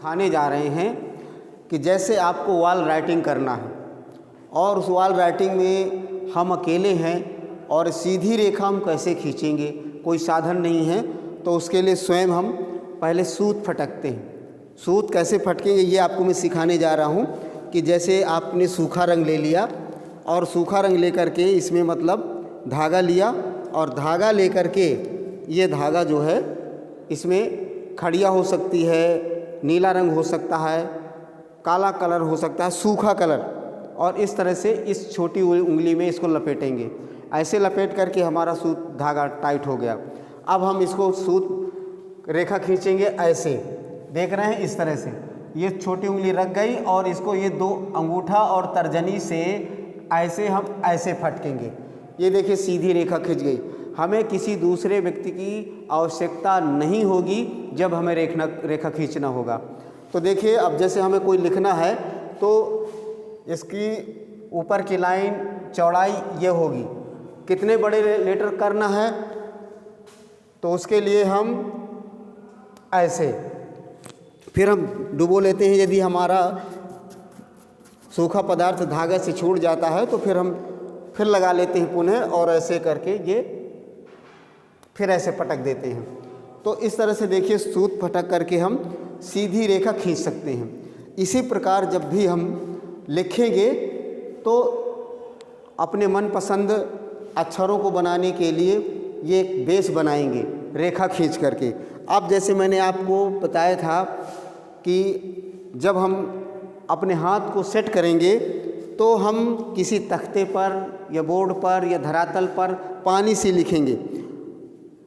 सिखाने जा रहे हैं कि जैसे आपको वॉल राइटिंग करना है और उस वॉल राइटिंग में हम अकेले हैं और सीधी रेखा हम कैसे खींचेंगे, कोई साधन नहीं है, तो उसके लिए स्वयं हम पहले सूत फटकते हैं। सूत कैसे फटकेंगे ये आपको मैं सिखाने जा रहा हूँ कि जैसे आपने सूखा रंग ले लिया और सूखा रंग लेकर के इसमें मतलब धागा लिया और धागा लेकर के ये धागा जो है इसमें खड़िया हो सकती है, नीला रंग हो सकता है, काला कलर हो सकता है, सूखा कलर, और इस तरह से इस छोटी उंगली में इसको लपेटेंगे। ऐसे लपेट करके हमारा सूत धागा टाइट हो गया। अब हम इसको सूत रेखा खींचेंगे ऐसे, देख रहे हैं इस तरह से, ये छोटी उंगली रख गई और इसको ये दो अंगूठा और तर्जनी से ऐसे हम ऐसे फटकेंगे। ये देखिए सीधी रेखा खिंच गई। हमें किसी दूसरे व्यक्ति की आवश्यकता नहीं होगी जब हमें रेखा खींचना होगा। तो देखिए अब जैसे हमें कोई लिखना है तो इसकी ऊपर की लाइन चौड़ाई ये होगी। कितने बड़े लेटर करना है तो उसके लिए हम ऐसे फिर हम डुबो लेते हैं। यदि हमारा सूखा पदार्थ धागे से छूट जाता है तो फिर हम फिर लगा लेते हैं पुनः और ऐसे करके ये फिर ऐसे पटक देते हैं। तो इस तरह से देखिए सूत फटक करके हम सीधी रेखा खींच सकते हैं। इसी प्रकार जब भी हम लिखेंगे तो अपने मनपसंद अक्षरों को बनाने के लिए ये एक बेस बनाएंगे रेखा खींच करके। अब जैसे मैंने आपको बताया था कि जब हम अपने हाथ को सेट करेंगे तो हम किसी तख्ते पर या बोर्ड पर या धरातल पर पानी से लिखेंगे।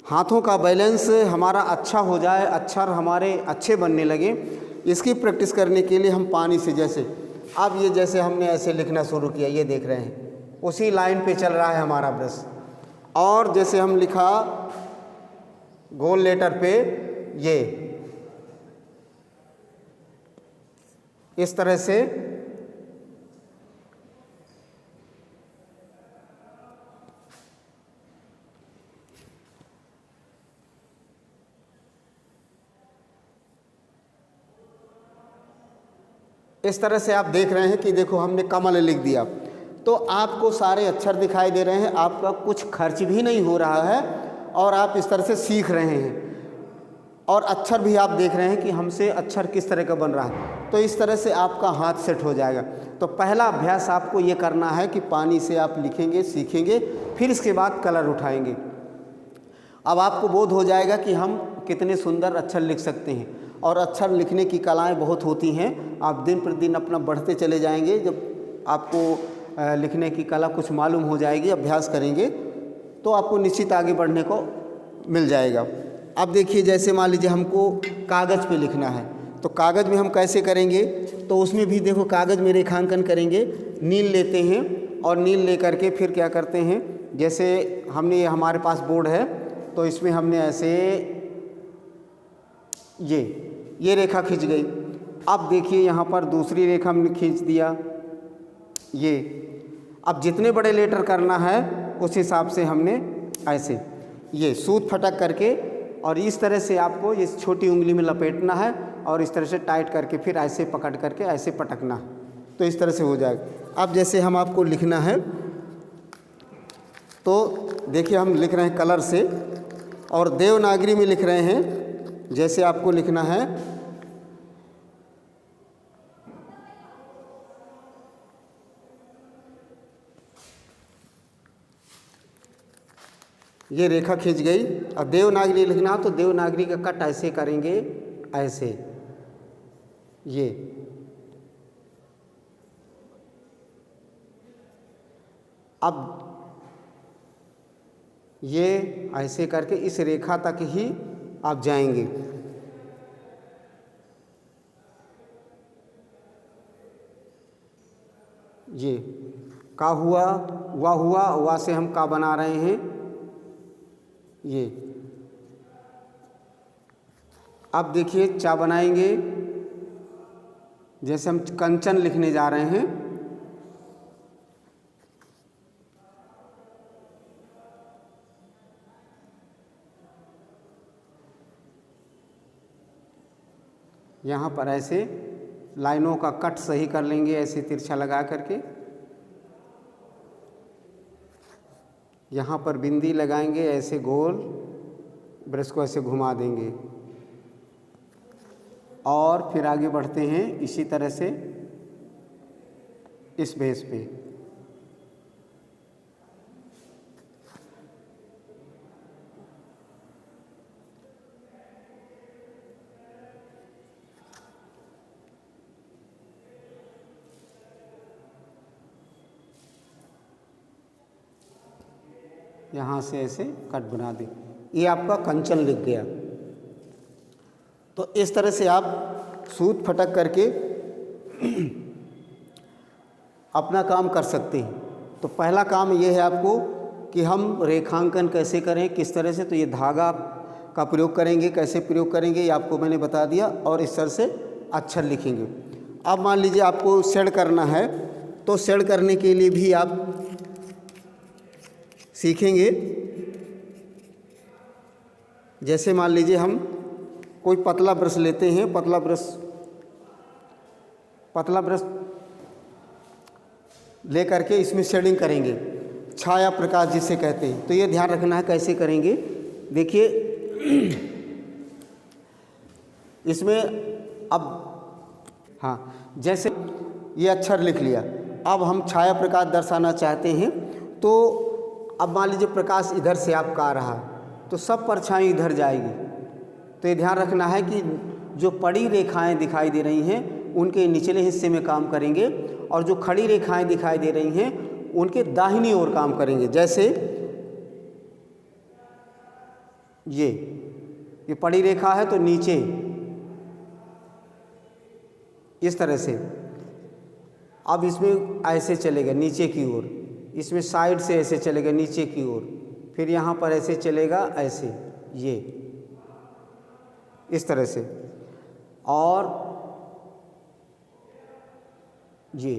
हाथों का बैलेंस हमारा अच्छा हो जाए, अक्षर हमारे अच्छे बनने लगे, इसकी प्रैक्टिस करने के लिए हम पानी से जैसे अब ये जैसे हमने ऐसे लिखना शुरू किया, ये देख रहे हैं उसी लाइन पे चल रहा है हमारा ब्रश। और जैसे हम लिखा गोल लेटर पे ये इस तरह से आप देख रहे हैं कि देखो हमने कमल लिख दिया तो आपको सारे अक्षर दिखाई दे रहे हैं, आपका कुछ खर्च भी नहीं हो रहा है और आप इस तरह से सीख रहे हैं और अक्षर भी आप देख रहे हैं कि हमसे अक्षर किस तरह का बन रहा है। तो इस तरह से आपका हाथ सेट हो जाएगा। तो पहला अभ्यास आपको ये करना है कि पानी से आप लिखेंगे, सीखेंगे, फिर इसके बाद कलर उठाएंगे। अब आपको बोध हो जाएगा कि हम कितने सुंदर अक्षर लिख सकते हैं और अक्षर लिखने की कलाएं बहुत होती हैं। आप दिन प्रतिदिन अपना बढ़ते चले जाएंगे। जब आपको लिखने की कला कुछ मालूम हो जाएगी, अभ्यास करेंगे तो आपको निश्चित आगे बढ़ने को मिल जाएगा। अब देखिए जैसे मान लीजिए हमको कागज़ पे लिखना है तो कागज़ में हम कैसे करेंगे, तो उसमें भी देखो कागज़ में रेखांकन करेंगे। नील लेते हैं और नील लेकर के फिर क्या करते हैं, जैसे हमने ये हमारे पास बोर्ड है तो इसमें हमने ऐसे ये रेखा खींच गई। अब देखिए यहाँ पर दूसरी रेखा हमने खींच दिया ये। अब जितने बड़े लेटर करना है उस हिसाब से हमने ऐसे ये सूत फटक करके और इस तरह से आपको इस छोटी उंगली में लपेटना है और इस तरह से टाइट करके फिर ऐसे पकड़ करके ऐसे पटकना है, तो इस तरह से हो जाएगा। अब जैसे हम आपको लिखना है तो देखिए हम लिख रहे हैं कलर से और देवनागरी में लिख रहे हैं। जैसे आपको लिखना है ये रेखा खींच गई। अब देवनागरी लिखना हो तो देवनागरी का कट ऐसे करेंगे, ऐसे ये। अब ये ऐसे करके इस रेखा तक ही आप जाएंगे। ये का हुआ, वा हुआ, वा से हम का बना रहे हैं ये। अब देखिए चा बनाएंगे, जैसे हम कंचन लिखने जा रहे हैं। यहाँ पर ऐसे लाइनों का कट सही कर लेंगे, ऐसे तिरछा लगा करके। यहाँ पर बिंदी लगाएंगे, ऐसे गोल ब्रश को ऐसे घुमा देंगे और फिर आगे बढ़ते हैं इसी तरह से इस बेस पे। यहाँ से ऐसे कट बना दें। ये आपका कंचन लिख गया। तो इस तरह से आप सूत फटक करके अपना काम कर सकते हैं। तो पहला काम ये है आपको कि हम रेखांकन कैसे करें, किस तरह से। तो ये धागा का प्रयोग करेंगे, कैसे प्रयोग करेंगे ये आपको मैंने बता दिया, और इस तरह से अक्षर लिखेंगे। अब मान लीजिए आपको शेड करना है, तो शेड करने के लिए भी आप सीखेंगे। जैसे मान लीजिए हम कोई पतला ब्रश लेते हैं, पतला ब्रश ले करके इसमें शेडिंग करेंगे, छाया प्रकाश जिसे कहते हैं। तो ये ध्यान रखना है कैसे करेंगे। देखिए इसमें अब हाँ, जैसे ये अक्षर लिख लिया, अब हम छाया प्रकाश दर्शाना चाहते हैं। तो अब मान लीजिए प्रकाश इधर से आपका आ रहा, तो सब परछाई इधर जाएगी। तो ये ध्यान रखना है कि जो पड़ी रेखाएं दिखाई दे रही हैं उनके निचले हिस्से में काम करेंगे, और जो खड़ी रेखाएं दिखाई दे रही हैं उनके दाहिनी ओर काम करेंगे। जैसे ये पड़ी रेखा है तो नीचे इस तरह से। अब इसमें ऐसे चलेगा नीचे की ओर, इसमें साइड से ऐसे चलेगा नीचे की ओर, फिर यहाँ पर ऐसे चलेगा ऐसे, ये इस तरह से, और ये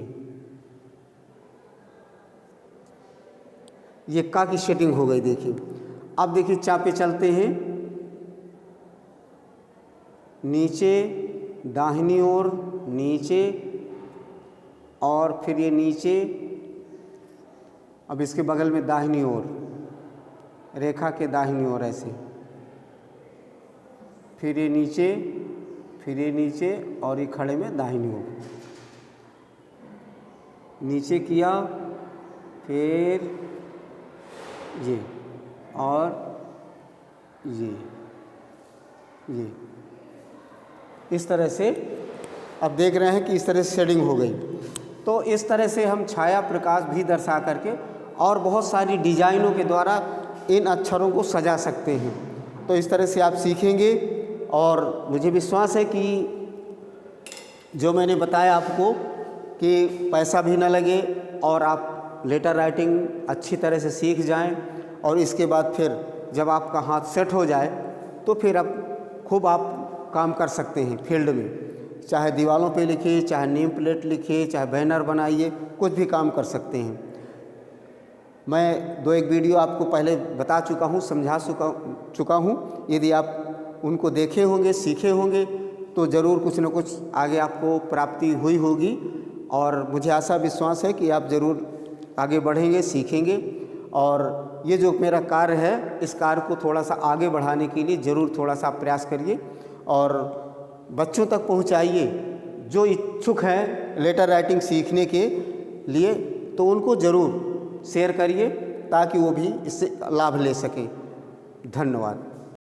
का की शेडिंग हो गई। देखिए अब देखिए चापे चलते हैं, नीचे दाहिनी ओर, नीचे, और फिर ये नीचे। अब इसके बगल में दाहिनी ओर, रेखा के दाहिनी ओर ऐसे, फिर ये नीचे, फिर ये नीचे, और ये खड़े में दाहिनी ओर नीचे किया, फिर ये, और ये इस तरह से। अब देख रहे हैं कि इस तरह से शेडिंग हो गई। तो इस तरह से हम छाया प्रकाश भी दर्शा करके और बहुत सारी डिजाइनों के द्वारा इन अक्षरों को सजा सकते हैं। तो इस तरह से आप सीखेंगे, और मुझे विश्वास है कि जो मैंने बताया आपको कि पैसा भी ना लगे और आप लेटर राइटिंग अच्छी तरह से सीख जाएं, और इसके बाद फिर जब आपका हाथ सेट हो जाए तो फिर आप खूब काम कर सकते हैं फील्ड में। चाहे दीवारों पे लिखिए, चाहे नेम प्लेट लिखिए, चाहे बैनर बनाइए, कुछ भी काम कर सकते हैं। मैं 2-1 वीडियो आपको पहले बता चुका हूँ, समझा चुका हूँ। यदि आप उनको देखे होंगे, सीखे होंगे, तो ज़रूर कुछ न कुछ आगे आपको प्राप्ति हुई होगी, और मुझे आशा विश्वास है कि आप ज़रूर आगे बढ़ेंगे, सीखेंगे। और ये जो मेरा कार्य है, इस कार्य को थोड़ा सा आगे बढ़ाने के लिए ज़रूर थोड़ा सा प्रयास करिए और बच्चों तक पहुंचाइए। जो इच्छुक हैं लेटर राइटिंग सीखने के लिए, तो उनको ज़रूर शेयर करिए ताकि वो भी इससे लाभ ले सकें। धन्यवाद।